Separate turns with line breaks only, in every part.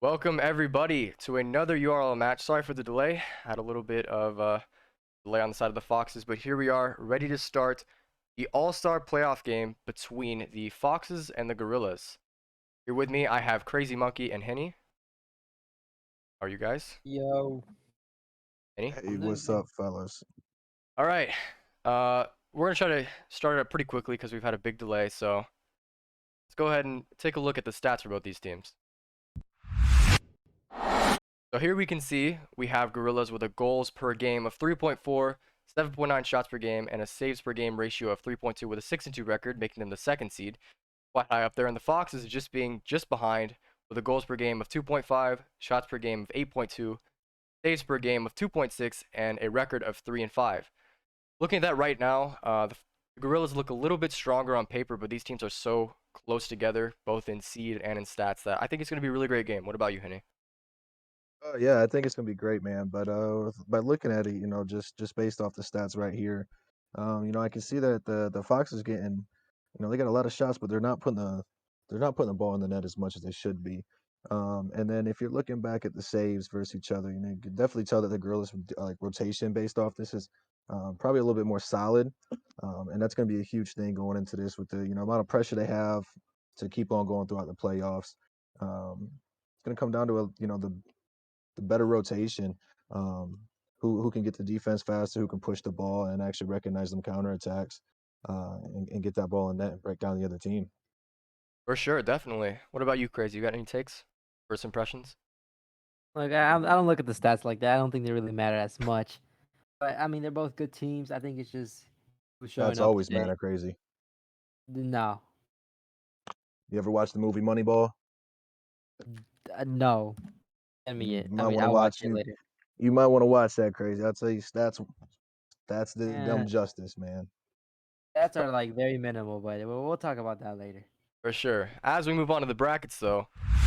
Welcome everybody to another URL match. Sorry for the delay. Had a little bit of delay on the side of the Foxes, but here we are, ready to start the All-Star playoff game between the Foxes and the Gorillas. Here with me, I have Crazy Monkey and Henny. How are you guys?
Yo,
Henny?
Hey,
I'm doing
what's
good.
up, fellas?
All right. We're gonna try to start it up pretty quickly because we've had a big delay. So let's go ahead and take a look at the stats for both these teams. So here we can see we have Gorillas with a goals per game of 3.4, 7.9 shots per game, and a saves per game ratio of 3.2 with a 6-2 record, making them the second seed. Quite high up there. And the Foxes just being just behind with a goals per game of 2.5, shots per game of 8.2, saves per game of 2.6, and a record of 3-5. Looking at that right now, the Gorillas look a little bit stronger on paper, but these teams are so close together, both in seed and in stats, that I think it's going to be a really great game. What about you, Henny?
Yeah, I think it's gonna be great, man. But by looking at it, just based off the stats right here, I can see that the Foxes getting, they got a lot of shots, but they're not putting the ball in the net as much as they should be. And then if you're looking back at the saves versus each other, you can definitely tell that the Gorillas like rotation based off this is probably a little bit more solid, and that's gonna be a huge thing going into this with the amount of pressure they have to keep on going throughout the playoffs. It's gonna come down to the better rotation, um, who can get the defense faster, who can push the ball and actually recognize them counterattacks, and get that ball in net and break down the other team.
For sure, definitely. What about you, Crazy? You got any takes? First impressions?
Like I don't look at the stats like that. I don't think they really matter as much. But I mean, they're both good teams. I think it's just who's showing
That's
up
always
today.
matter crazy.
No,
You ever watch the movie Moneyball?
no. Send me
You
it. I
might
mean,
want to
I'll watch
watch
it later.
you might want to watch that crazy. I'll tell you, that's the
Yeah,
dumb justice, man.
stats are like very minimal, but we'll talk about that later.
For sure. As we move on to the brackets, though,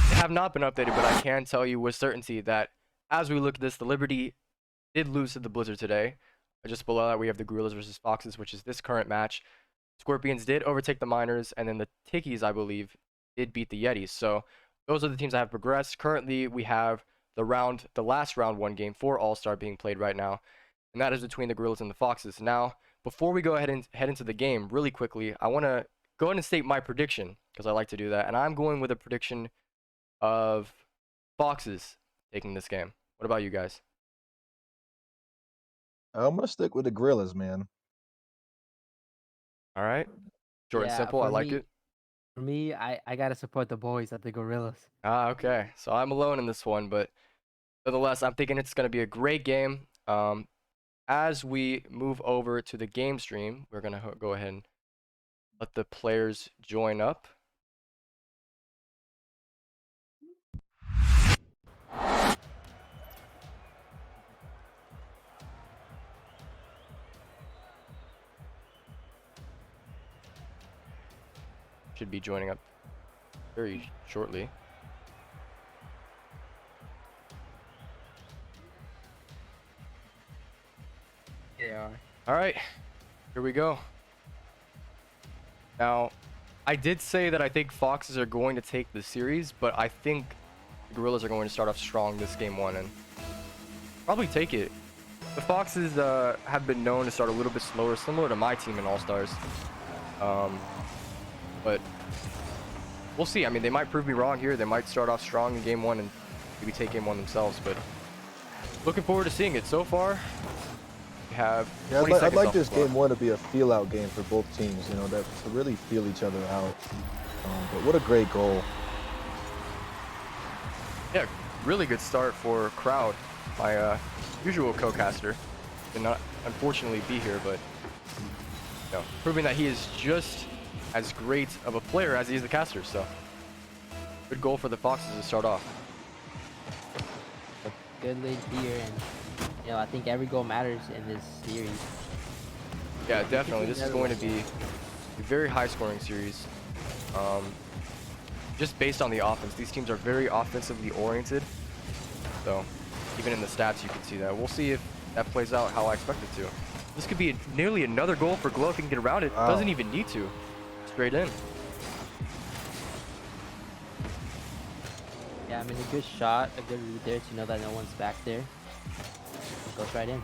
they have not been updated, but I can tell you with certainty that as we look at this, the Liberty did lose to the Blizzard today. Just below that, we have the Gorillas versus Foxes, which is this current match. Scorpions did overtake the Miners, and then the Tickies, I believe, did beat the Yetis. So those are the teams that have progressed. Currently, we have the last round one game for All-Star being played right now, and that is between the Gorillas and the Foxes. Now, before we go ahead and head into the game, really quickly, I want to go ahead and state my prediction because I like to do that, and I'm going with a prediction of Foxes taking this game. What about you guys?
I'm gonna stick with the Gorillas, man.
All right, short and
Yeah,
simple. I like it.
for me, I gotta support the boys at the Gorillas.
Okay. So I'm alone in this one, but nonetheless, I'm thinking it's going to be a great game. As we move over to the game stream, we're going to go ahead and let the players join up. Should be joining up very shortly.
They are.
All right, here we go. Now, I did say that I think Foxes are going to take the series, but I think the Gorillas are going to start off strong this game one and probably take it. The Foxes have been known to start a little bit slower, similar to my team in All-Stars. But we'll see. I mean, they might prove me wrong here. They might start off strong in game one and maybe take game one themselves. But looking forward to seeing it. So far, we have
Yeah,
20
I'd
seconds
like
off the
this
clock.
game one to be a feel out game for both teams. That to really feel each other out. But what a great goal!
Yeah, really good start for Crowd, my usual co-caster. Did not unfortunately be here, but proving that he is just as great of a player as he is the caster. So good goal for the Foxes to start off.
Good lead here, and I think every goal matters in this series.
Yeah, definitely. This is going to be a very high-scoring series. Just based on the offense, these teams are very offensively oriented. So even in the stats, you can see that. We'll see if that plays out how I expect it to. This could be nearly another goal for Glow if he can get around it.
Wow.
Doesn't even need to. Straight in.
Yeah, I mean, a good shot, a good read there to know that no one's back there. It goes right in.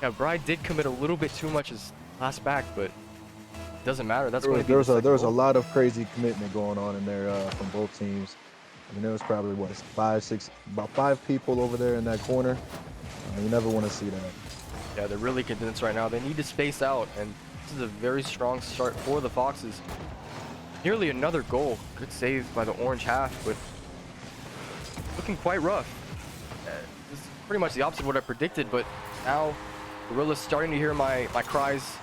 Yeah, Bry did commit a little bit too much his last back, but it doesn't matter. That's
There
going
was
to be
there
the
was a
second
there was a
goal.
lot of crazy commitment going on in there from both teams. I mean, there was probably what about 5 people over there in that corner. You never want to see that.
Yeah, they're really condensed right now. They need to space out, and this is a very strong start for the Foxes. Nearly another goal. Good save by the orange half, but looking quite rough. This is pretty much the opposite of what I predicted, but now Gorillas starting to hear my cries,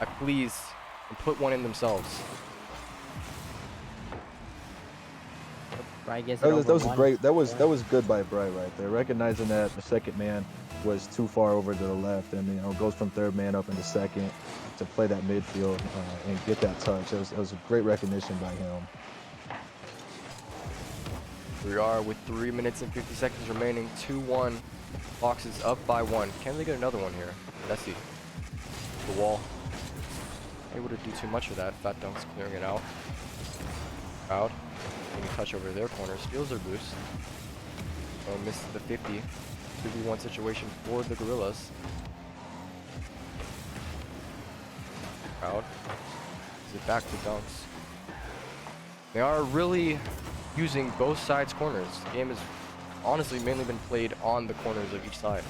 my pleas, and put one in themselves.
Bry gets it
That
over
was a
one.
great. That was
Yeah.
that was good by Bright right there, recognizing that the second man was too far over to the left, and goes from third man up into second to play that midfield and get that touch. It was a great recognition by him.
We are with 3 minutes and 50 seconds remaining. 2-1. Foxes up by 1. Can they get another one here? Let's see. The wall. Able to do too much for that. Fat Dunk's clearing it out. Crowd. Getting a touch over their corner. Steals their boost. Oh, misses the 50. 2v1 situation for the Gorillas. Crowd. Is it back to Dunks? They are really using both sides' corners. The game has honestly mainly been played on the corners of each side.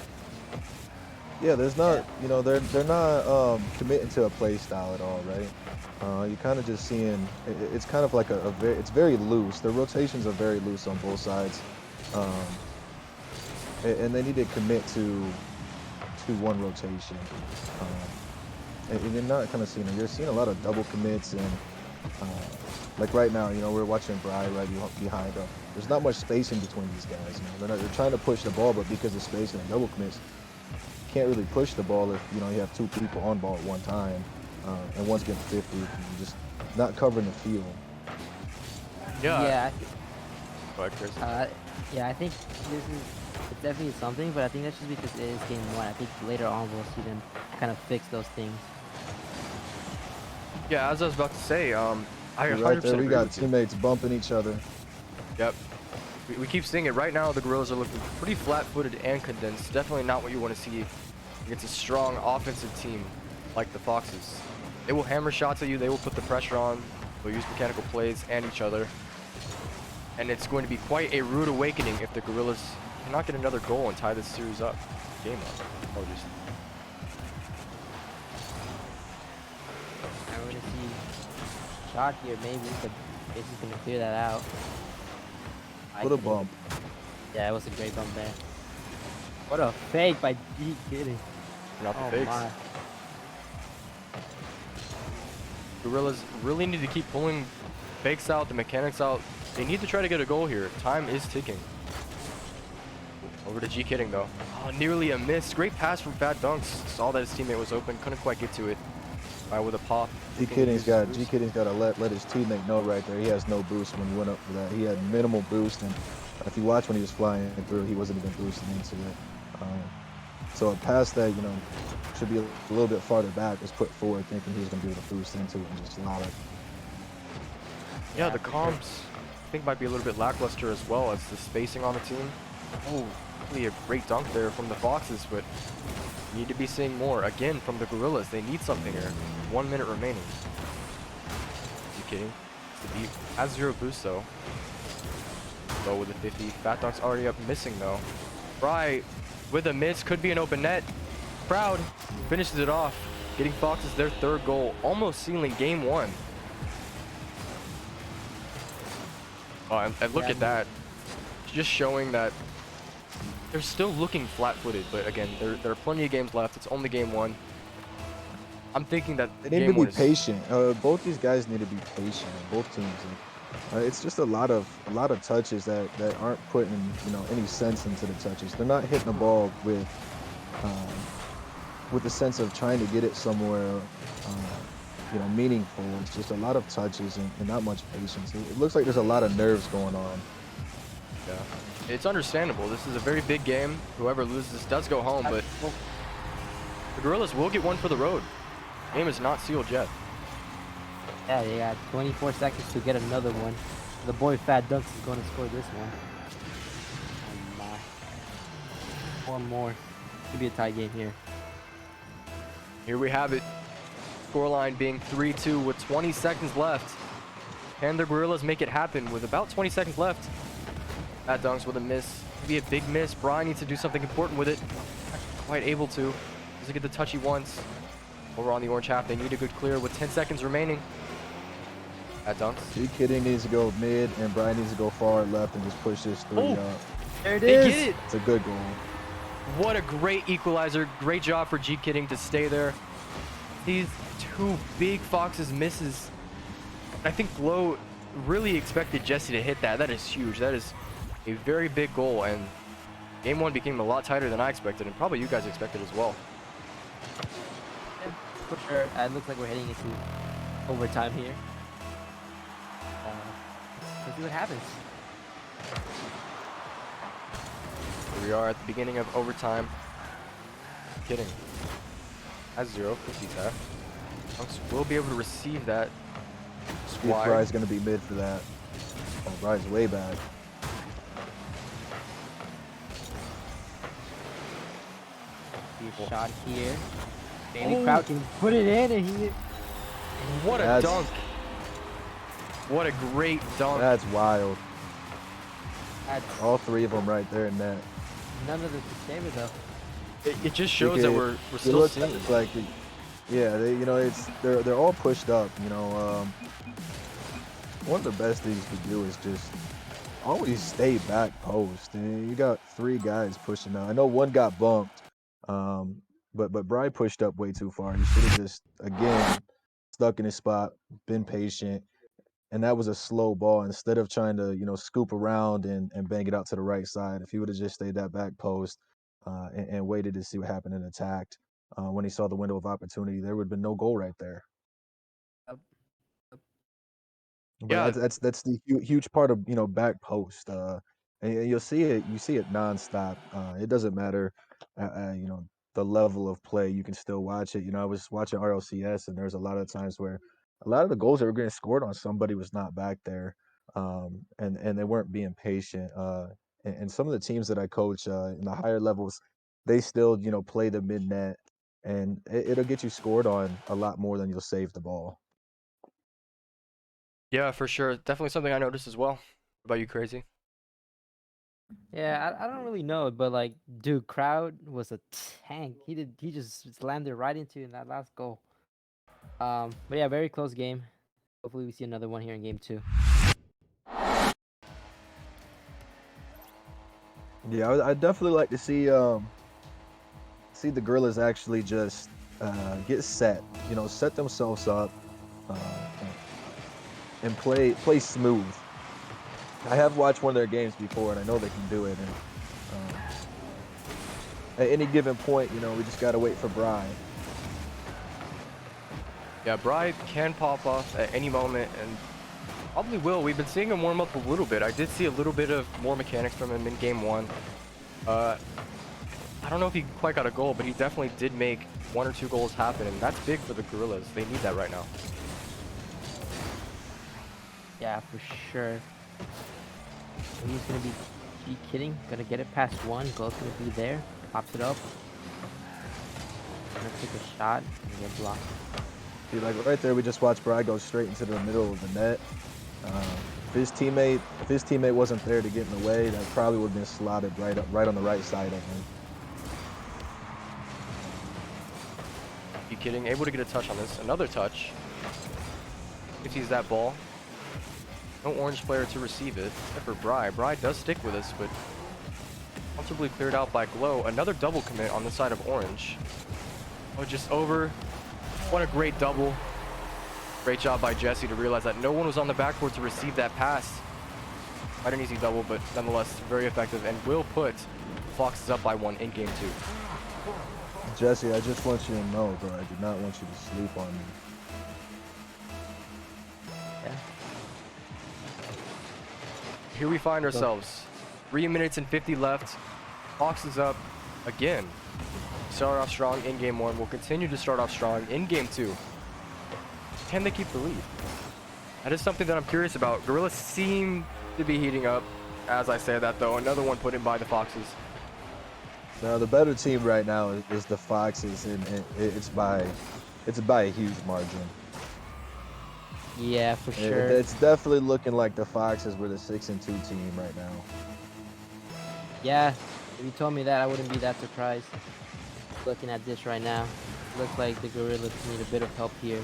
Yeah, there's not, they're not committing to a play style at all, right? You're kind of just seeing, it's kind of like it's very loose. The rotations are very loose on both sides, and they need to commit to one rotation. And you're not kind of seeing it. You're seeing a lot of double commits, and like right now, we're watching Bry right behind them. There's not much spacing between these guys. They're trying to push the ball, but because of spacing and double commits, can't really push the ball if you have 2 people on ball at one time, and one's getting 50, and just not covering the field.
Yeah.
Go ahead, Chris.
Yeah, I think it's definitely something, but I think that's just because it is game 1. I think later on we'll see them kind of fix those things.
Yeah, as I was about to say, I 100%
Right there, we
agree
got
with you.
teammates bumping each other.
Yep. We keep seeing it. Right now, the Gorillas are looking pretty flat-footed and condensed. Definitely not what you want to see against a strong offensive team like the Foxes. They will hammer shots at you. They will put the pressure on. They'll use mechanical plays and each other. And it's going to be quite a rude awakening if the Gorillas cannot get another goal and tie this series up. Game up. Apologies.
I'm going to see shot here, maybe, but this is going to clear that out.
What a bump.
Yeah, it was a great bump there. What a fake by G Kidding.
Not the
Oh
fakes.
my.
Gorillas really need to keep pulling fakes out, the mechanics out. They need to try to get a goal here. Time is ticking. Over to G Kidding though. Oh, nearly a miss. Great pass from Fat Dunks. Saw that his teammate was open. Couldn't quite get to it. With a pop.
G Kidding's got to let his teammate know right there. He has no boost when he went up for that. He had minimal boost, and if you watch when he was flying through, he wasn't even boosting into it. So a pass that should be a little bit farther back was put forward, thinking he was going to be able to boost into it and just allow it.
Yeah, the comms I think might be a little bit lackluster as well as the spacing on the team. Oh, really a great dunk there from the Foxes, but need to be seeing more again from the Gorillas. They need something here. 1 minute remaining. You kidding? The beat has 0 boost though. Low with a 50. Fat Dunk's already up missing though. Bry with a miss, could be an open net. Crowd finishes it off, getting Foxes their 3rd goal, almost sealing game 1. Oh, and look at that. Just showing that they're still looking flat-footed, but again, there are plenty of games left. It's only game 1. I'm thinking that
They need to be patient. Both these guys need to be patient. Both teams. It's just a lot of touches that aren't putting any sense into the touches. They're not hitting the ball with the sense of trying to get it somewhere meaningful. It's just a lot of touches and not much patience. It looks like there's a lot of nerves going on.
Yeah, it's understandable. This is a very big game. Whoever loses does go home, but the Gorillas will get one for the road. Game is not sealed yet.
Yeah, they got 24 seconds to get another one. The boy Fat Dunks is going to score this one. One more. Could be a tie game here.
Here we have it. Scoreline being 3-2 with 20 seconds left. Can the Gorillas make it happen with about 20 seconds left? Matt dunks with a miss. Maybe a big miss. Brian needs to do something important with it. Actually quite able to. Doesn't get the touch he wants. Over on the orange half, they need a good clear with 10 seconds remaining. Matt dunks.
G Kidding needs to go mid, and Brian needs to go far left and just push this three
Oh,
up.
There it
They
is.
get it.
It's a good goal.
What a great equalizer. Great job for G Kidding to stay there. These two big Foxes misses. I think Glow really expected Jesse to hit that. That is huge. That is a very big goal, and game one became a lot tighter than I expected, and probably you guys expected as well.
For sure. It looks like we're heading into overtime here. Let's see what happens.
Here we are at the beginning of overtime. Kidding. Has 0, 50 tap. Dunks will be able to receive that.
See if Brian's going to be mid for that. Oh, Brian's way back.
Good shot here. Bailey Kraut can put it in, and he.
What a
That's-
dunk. What a great dunk.
That's wild.
That's
All three of them right there in net.
none of this is favor though.
It just shows that we're
You
still
look at
seeing.
it, it's like, yeah, they, you know, they're all pushed up. You know, one of the best things to do is just always stay back post. And you got 3 guys pushing out. I know one got bumped, but Brian pushed up way too far. He should have just again stuck in his spot, been patient, and that was a slow ball. Instead of trying to scoop around and bang it out to the right side, if he would have just stayed that back post and waited to see what happened and attacked. When he saw the window of opportunity, there would have been no goal right there. But
Yeah.
that's the huge part of back post, and you'll see it. You see it nonstop. It doesn't matter, the level of play. You can still watch it. I was watching RLCS, and there's a lot of times where a lot of the goals that were getting scored on somebody was not back there, and they weren't being patient. And some of the teams that I coach in the higher levels, they still play the mid net, and it'll get you scored on a lot more than you'll save the ball.
Yeah, for sure. Definitely something I noticed as well. What about you, Crazy?
Yeah, I don't really know, but like, dude, Crowd was a tank. He just slammed it right into in that last goal. But yeah, very close game. Hopefully we see another one here in game 2.
Yeah, I'd definitely like to see the Gorillas actually just get set, set themselves up, uh, and play smooth. I have watched one of their games before, and I know they can do it. And at any given point, we just gotta wait for Bry.
Yeah, Bry can pop off at any moment, and probably will. We've been seeing him warm up a little bit. I did see a little bit of more mechanics from him in game 1. I don't know if he quite got a goal, but he definitely did make 1 or 2 goals happen, and that's big for the Gorillas. They need that right now.
Yeah, for sure. He's gonna be kidding. Gonna get it past 1. Glow's gonna be there. Pops it up. Gonna take a shot and get blocked.
See, like right there, we just watched Bry go straight into the middle of the net. If his teammate wasn't there to get in the way, that probably would have been slotted right on the right side of him.
You kidding? Able to get a touch on this. Another touch. If he's that ball. No orange player to receive it, except for Bry. Bry does stick with us, but comfortably cleared out by Glow. Another double commit on the side of orange. Oh, just over. What a great double. Great job by Jesse to realize that no one was on the backboard to receive that pass. Quite an easy double, but nonetheless very effective, and will put Foxes up by 1 in game 2.
Jesse, I just want you to know, bro, I do not want you to sleep on me.
Yeah.
Here we find ourselves. 3 minutes and 50 left. Foxes up again. Start off strong in game 1. We'll continue to start off strong in game 2. Can they keep the lead? That is something that I'm curious about. Gorillas seem to be heating up. As I say that, though, another one put in by the Foxes.
Now the better team right now is the Foxes, and it's by a huge margin.
Yeah, for sure.
It's definitely looking like the Foxes were the 6-2 team right now.
Yeah, if you told me that, I wouldn't be that surprised. Looking at this right now, looks like the Gorillas need a bit of help here.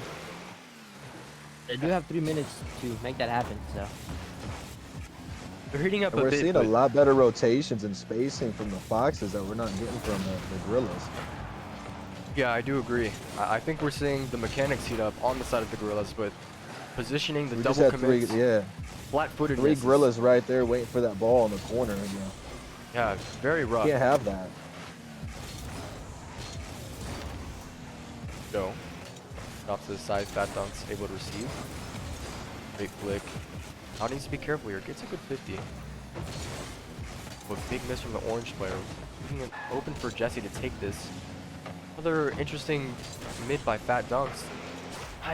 They do have 3 minutes to make that happen, so.
They're heating up
And
a
we're
bit,
seeing a
but
lot better rotations and spacing from the Foxes that we're not getting from the Gorillas.
yeah, I do agree. I think we're seeing the mechanics heat up on the side of the Gorillas, but positioning, the
We just
double
had three,
commits,
yeah,
flat-footedness.
three
is-
Gorillas right there waiting for that ball in the corner. You know,
Yeah, very rough.
can't have that.
No. Off to the side, Fat Dunk's able to receive. Great flick. Now needs to be careful here. Gets a good 50. But big miss from the orange player. Leaving it open for Jesse to take this. Another interesting mid by Fat Dunks.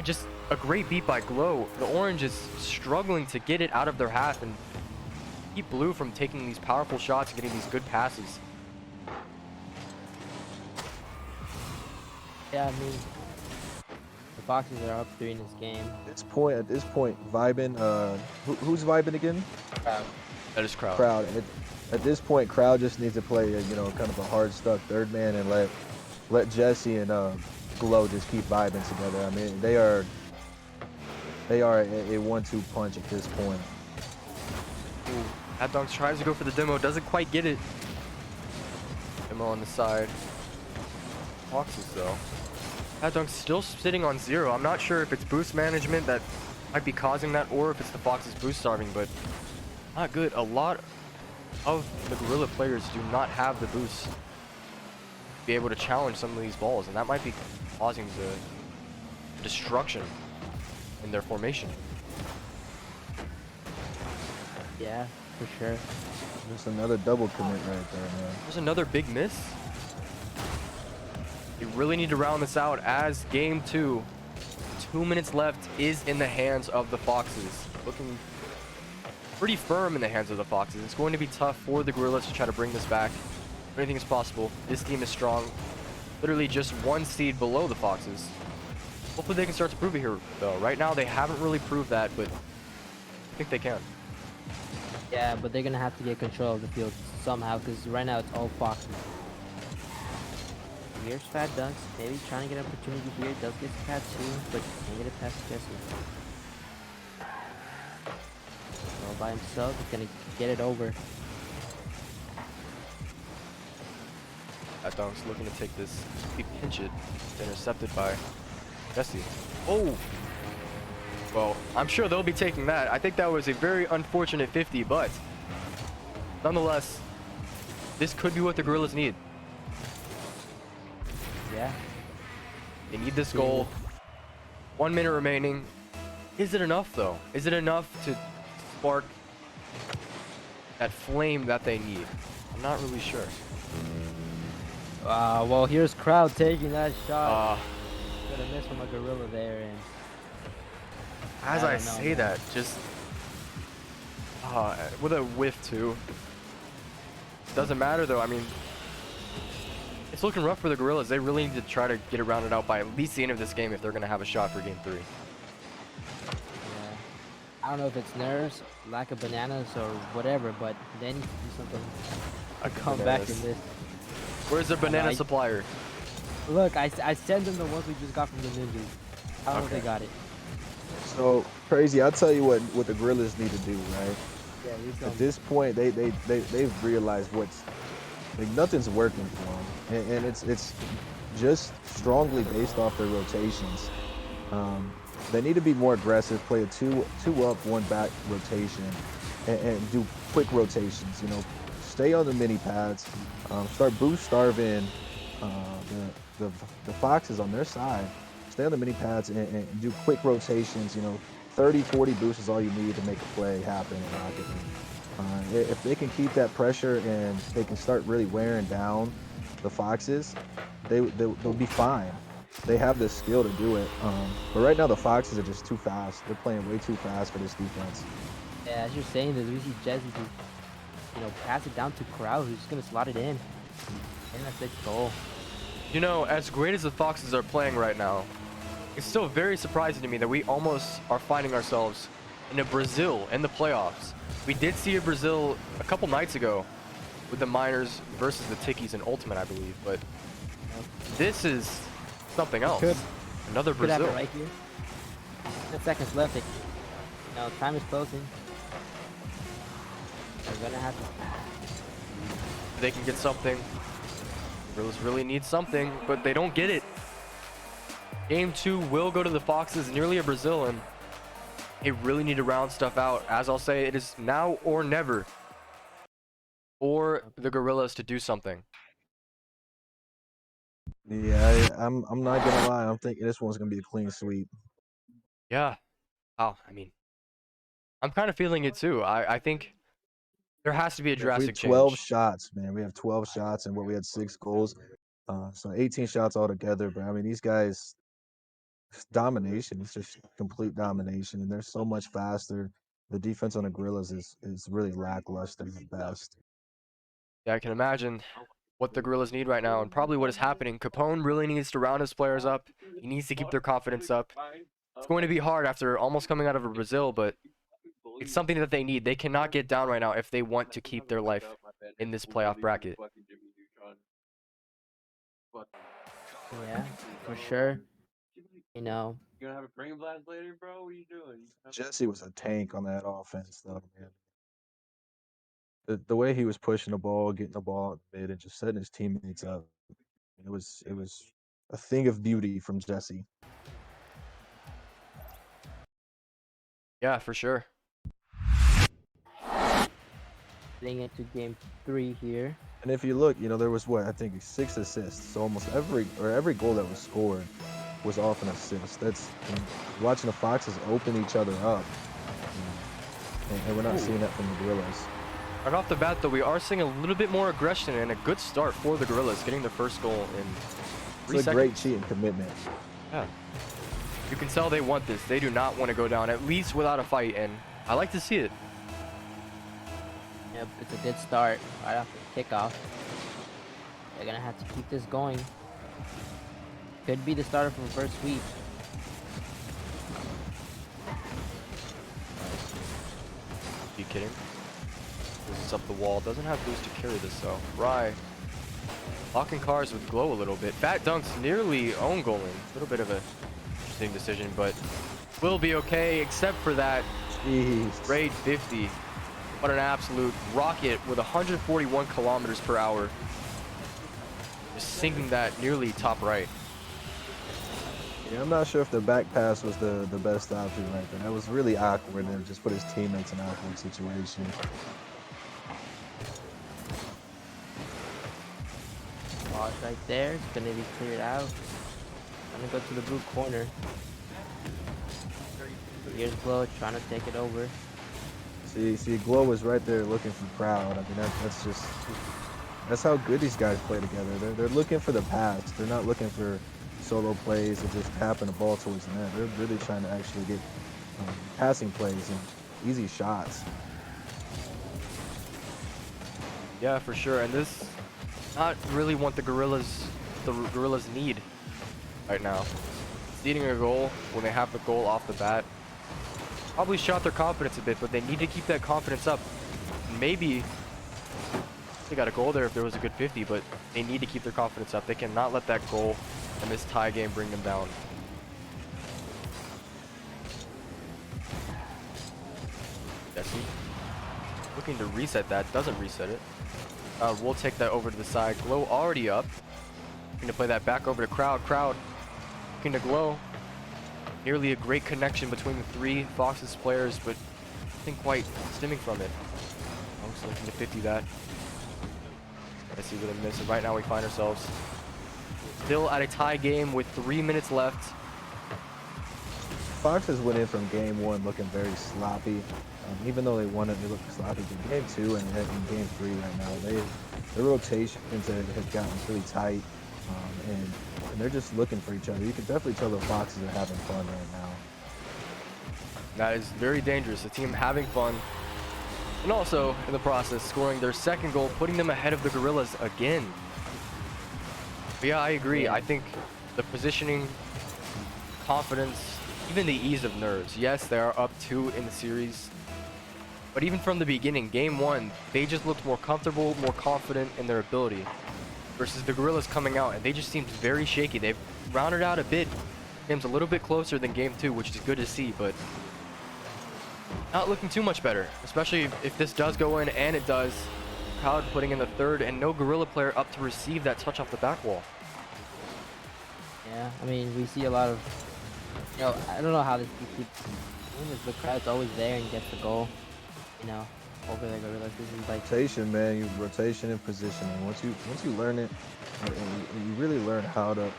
Just a great beat by Glow. The orange is struggling to get it out of their half and keep blue from taking these powerful shots and getting these good passes.
Yeah, I mean, the Foxes are up 3 in this game.
At this point, vibing. Who's vibing again?
That is Crowd.
Crowd. At this point, Crowd just needs to play, kind of a hard stuck third man and let Jesse and Glow just keep vibing together. I mean, they are a 1-2 punch at this point.
Ooh, Fat Dunks tries to go for the demo, doesn't quite get it. Demo on the side. Foxes though. Fat Dunks still sitting on 0. I'm not sure if it's boost management that might be causing that or if it's the Foxes boost starving, but not good. A lot of the Gorilla players do not have the boost to be able to challenge some of these balls, and that might be causing the destruction in their formation.
Yeah, for sure.
Just another double commit right there, man.
There's another big miss. You really need to round this out as game 2. 2 minutes left is in the hands of the Foxes. Looking pretty firm in the hands of the Foxes. It's going to be tough for the Gorillas to try to bring this back. Anything is possible. This team is strong. Literally just 1 seed below the Foxes. Hopefully they can start to prove it here, though. Right now they haven't really proved that, but I think they can.
Yeah, but they're gonna have to get control of the field somehow, because right now it's all Foxes. Here's Fat Dunks, maybe trying to get an opportunity here. Does get to pass 2, but can't get it past Jesse. All by himself, he's gonna get it over.
Fat Dunks looking to take this. He pinch it. It's intercepted by Jesse. Oh! Well, I'm sure they'll be taking that. I think that was a very unfortunate 50, but nonetheless, this could be what the Gorillas need.
Yeah.
They need this goal. 1 minute remaining. Is it enough, though? Is it enough to spark that flame that they need? I'm not really sure.
Well, here's Crowd taking that shot.
Uh,
Got a miss from a Gorilla there, and
as
I
I
don't know,
say
man.
that, just with a whiff too. Doesn't matter though. I mean, it's looking rough for the Gorillas. They really need to try to get it rounded out by at least the end of this game if they're going to have a shot for game 3.
yeah. I don't know if it's nerves, lack of bananas, or whatever, but they need to do something to come back in this.
Where's their banana
I-
supplier?
Look, I sent them the ones we just got from the Ninjas. I don't know if
Okay.
they got it.
So crazy. I'll tell you what the Gorillas need to do, right?
Yeah, you tell
At
me.
this point, they've realized nothing's working for them, and it's just strongly based off their rotations. They need to be more aggressive, play a two up, 1 back rotation, and do quick rotations. Stay on the mini pads, start boost starving the Foxes on their side. Stay on the mini pads and do quick rotations. 30, 40 boosts is all you need to make a play happen in Rocket League. If they can keep that pressure and they can start really wearing down the Foxes, they'll be fine. They have the skill to do it. But right now the Foxes are just too fast. They're playing way too fast for this defense.
Yeah, as you're saying this, we see Jesse just, pass it down to Crowd, who's just gonna slot it in. And a 6th goal.
You know, as great as the Foxes are playing right now, it's still very surprising to me that we almost are finding ourselves in a Brazil in the playoffs. We did see a Brazil a couple nights ago with the Miners versus the Tickies in Ultimate, I believe, but this is something else. Another
Could have
Brazil.
it right here. 10 seconds left. Time is closing. They're gonna have to.
They can get something. Gorillas really need something, but they don't get it. Game 2 will go to the Foxes, nearly a Brazil, and they really need to round stuff out. As I'll say, it is now or never for the Gorillas to do something.
Yeah, I'm not gonna lie. I'm thinking this one's gonna be a clean sweep.
Yeah. Wow. I mean, I'm kind of feeling it too. I think there has to be a
We have
drastic
12
change.
shots, man. We have 12 shots, and we had 6 goals. So 18 shots altogether. But I mean, these guys, it's domination. It's just complete domination, and they're so much faster. The defense on the Gorillas is really lackluster at best.
Yeah, I can imagine what the Gorillas need right now and probably what is happening. Capone really needs to round his players up. He needs to keep their confidence up. It's going to be hard after almost coming out of a Brazil, but it's something that they need. They cannot get down right now if they want to keep their life in this playoff bracket.
Yeah, for sure.
Jesse was a tank on that offense, though, man. The way he was pushing the ball, getting the ball out mid, and just setting his teammates up, it was a thing of beauty from Jesse.
Yeah, for sure.
Getting into game 3 here.
And if you look, there was what I think 6 assists. So almost every goal that was scored was off an assist. That's watching the Foxes open each other up, and we're not seeing that from the Gorillas.
Right off the bat, though, we are seeing a little bit more aggression and a good start for the Gorillas, getting the first goal in 3
It's a
seconds.
great cheat and commitment.
Yeah. You can tell they want this. They do not want to go down, at least without a fight, and I like to see it.
Yep, it's a good start right after the kickoff. They're gonna have to keep this going. Could be the starter from the first sweep.
Are you kidding? Boosts up the wall. Doesn't have boost to carry this, though. Rye. Locking cars with glow a little bit. Fat Dunk's nearly own goaling. A little bit of a interesting decision, but will be okay, except for that
Jeez.
grade 50. What an absolute rocket with 141 kilometers per hour. Just sinking that nearly top right.
Yeah, I'm not sure if the back pass was the best option right there. That was really awkward, and just put his teammates in an awkward situation.
Ball's right there. It's gonna be cleared out. Gonna go to the blue corner. Here's Glow trying to take it over.
See, Glow was right there looking for crowd. I mean, that's how good these guys play together. They're looking for the pass. They're not looking for solo plays or just tapping the ball towards the net. They're really trying to actually get passing plays and easy shots.
Yeah, for sure. And this not really what the Gorillas need right now. Needing a goal when they have the goal off the bat. Probably shot their confidence a bit, but they need to keep that confidence up. Maybe they got a goal there if there was a good 50, but they need to keep their confidence up. They cannot let that goal and this tie game bring them down. Jesse looking to reset that, doesn't reset it. We'll take that over to the side. Glow already up. Looking to play that back over to Crowd. Crowd looking to Glow. Nearly a great connection between the 3 Foxes players, but nothing quite stemming from it. Also looking to 50 that. I see where they miss it. Right now we find ourselves still at a tie game with 3 minutes left.
Foxes went in from game 1 looking very sloppy. Even though they won it, they looked sloppy. But game 2 and in game 3 right now, the rotations have gotten really tight, and they're just looking for each other. You can definitely tell the Foxes are having fun right now.
That is very dangerous. The team having fun, and also in the process scoring their second goal, putting them ahead of the Gorillas again. But yeah, I agree.
Yeah.
I think the positioning, confidence, even the ease of nerves. Yes, they are up 2 in the series. But even from the beginning, game 1, they just looked more comfortable, more confident in their ability. Versus the Gorillas coming out, and they just seemed very shaky. They've rounded out a bit. Game's a little bit closer than game 2, which is good to see, but not looking too much better. Especially if this does go in, and it does. Crowd putting in the third, and no Gorilla player up to receive that touch off the back wall.
Yeah, I mean, we see a lot of, I don't know how this keeps going, is the crowd's always there and gets the goal, over the Gorillas. This is like,
Rotation, man. Rotation and positioning. Once you learn it, and you really learn how to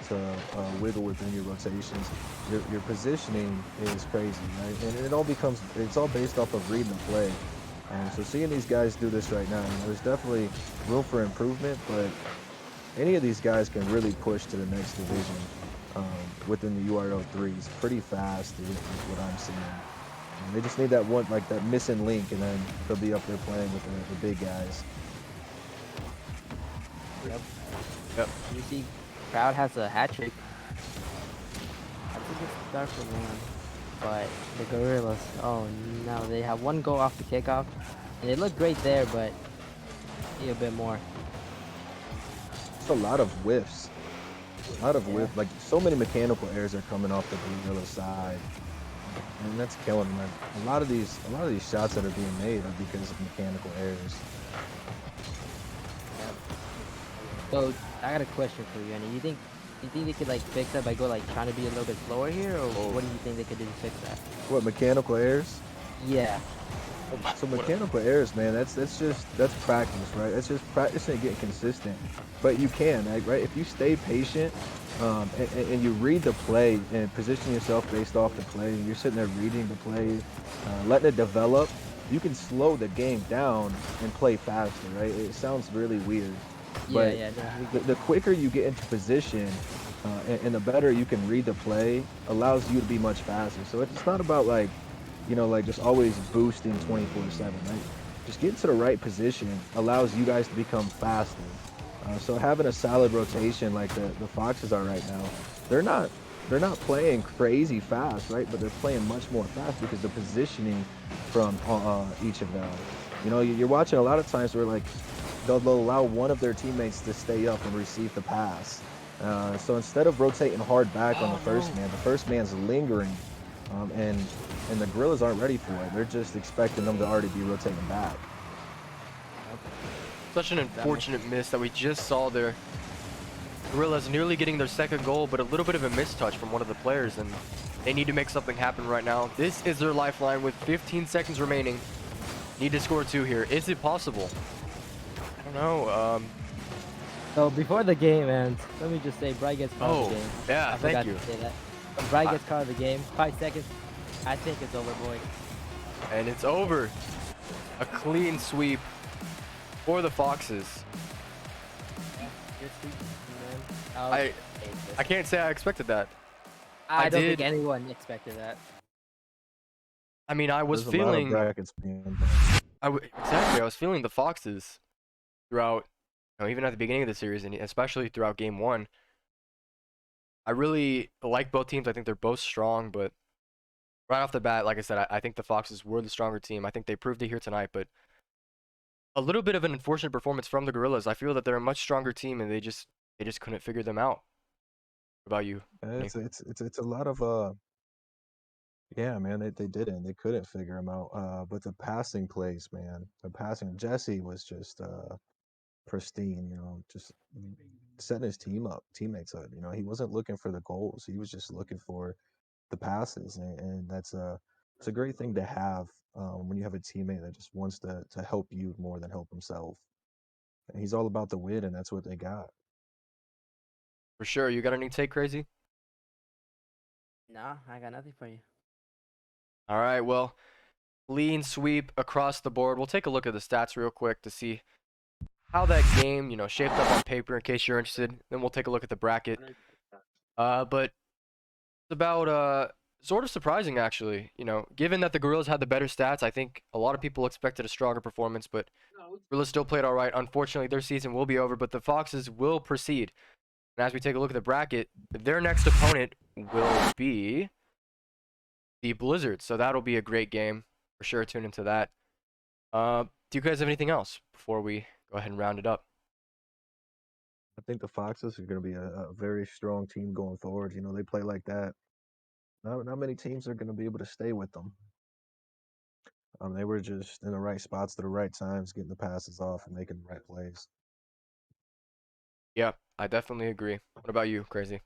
wiggle within your rotations. Your positioning is crazy, right? And it's all based off of reading the play. So seeing these guys do this right now, there's definitely room for improvement, but any of these guys can really push to the next division within the URL threes pretty fast is what I'm seeing. And they just need that one, like that missing link, and then they'll be up there playing with the big guys.
Yep.
you see, crowd has a hat trick. I think it's start for one, but the Gorillas, oh no, they have one goal off the kickoff, and they look great there, but need a bit more.
It's a lot of whiffs. A lot of whiff, like so many mechanical errors are coming off the Gorilla side, and that's killing them. A lot of these shots that are being made are because of mechanical errors.
So I got a question for you, Annie. You think they could like fix that by trying to be a little bit slower here, or what do you think they could do to fix that?
What, mechanical errors?
Yeah.
So mechanical errors, man, that's practice, right? That's just practicing and getting consistent. But you can, right? If you stay patient and you read the play and position yourself based off the play, and you're sitting there reading the play, letting it develop, you can slow the game down and play faster, right? It sounds really weird. But the quicker you get into position and the better you can read the play allows you to be much faster. So it's not about like just always boosting 24/7, right? Just getting to the right position allows you guys to become faster. So having a solid rotation like the Foxes are right now, they're not playing crazy fast, right? But they're playing much more fast because the positioning from each of them. You're watching a lot of times where like they'll allow one of their teammates to stay up and receive the pass. So instead of rotating hard back on the first man's lingering, and the Gorillas aren't ready for it. They're just expecting them to already be rotating back.
Such an unfortunate miss that we just saw there. Gorillas nearly getting their second goal, but a little bit of a mistouch from one of the players, and they need to make something happen right now. This is their lifeline with 15 seconds remaining. Need to score 2 here. Is it possible? I don't know.
So before the game ends, let me just say, Bright gets caught of the game.
Yeah,
I forgot
thank you.
to say that. When Bright gets caught of the game, 5 seconds. I think it's over, boys.
And it's over. A clean sweep for the Foxes.
You're sweet, man.
I can't say I expected that.
I don't think
did.
anyone expected that.
I mean, I was
There's a lot of
feeling
brackets being done.
exactly. I was feeling the Foxes throughout, even at the beginning of the series, and especially throughout game 1. I really like both teams. I think they're both strong, but right off the bat, like I said, I think the Foxes were the stronger team. I think they proved it here tonight, but a little bit of an unfortunate performance from the Gorillas. I feel that they're a much stronger team, and they just couldn't figure them out. What about you?
It's a lot of yeah, man. They didn't. They couldn't figure him out. But the passing plays, man. The passing. Jesse was just pristine. Just setting his teammates up. He wasn't looking for the goals. He was just looking for the passes, and it's a great thing to have when you have a teammate that just wants to help you more than help himself. And he's all about the win, and that's what they got.
For sure. You got any take, Crazy?
Nah, I got nothing for you.
All right, well, clean sweep across the board. We'll take a look at the stats real quick to see how that game, shaped up on paper in case you're interested. Then we'll take a look at the bracket. But it's about sort of surprising actually, given that the Gorillas had the better stats. I think a lot of people expected a stronger performance, but Gorillas still played all right. Unfortunately, their season will be over, but the Foxes will proceed And as we take a look at the bracket, their next opponent will be the Blizzards. So that'll be a great game. For sure, tune into that. Do you guys have anything else before we go ahead and round it up?
I think the Foxes are going to be a very strong team going forward. You know, they play like that. Not many teams are going to be able to stay with them. They were just in the right spots at the right times, getting the passes off and making the right plays.
Yeah, I definitely agree. What about you, Crazy?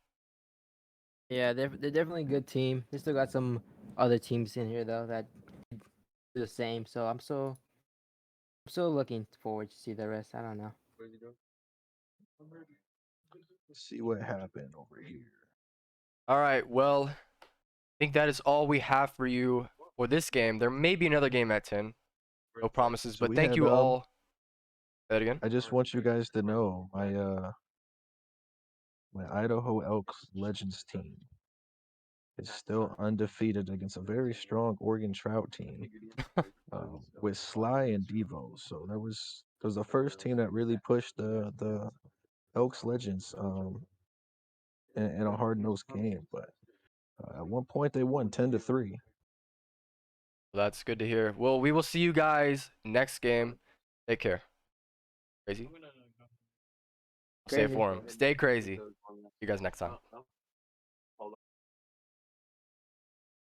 Yeah, they're definitely a good team. They still got some other teams in here though that do the same. So I'm still looking forward to see the rest. I don't know.
Let's see what happened over here.
All right, well, I think that is all we have for you for this game. There may be another game at 10. No promises,
So
but
we
thank
had
you all. Say that again.
I just want you guys to know my Idaho Elks Legends team is still undefeated against a very strong Oregon Trout team with Sly and Devo. So that was the first team that really pushed the Elks Legends in a hard nosed game. But at one point they won 10-3.
Well, that's good to hear. Well, we will see you guys next game. Take care. Crazy? Say it
Crazy.
for him. Stay crazy. See you guys next time.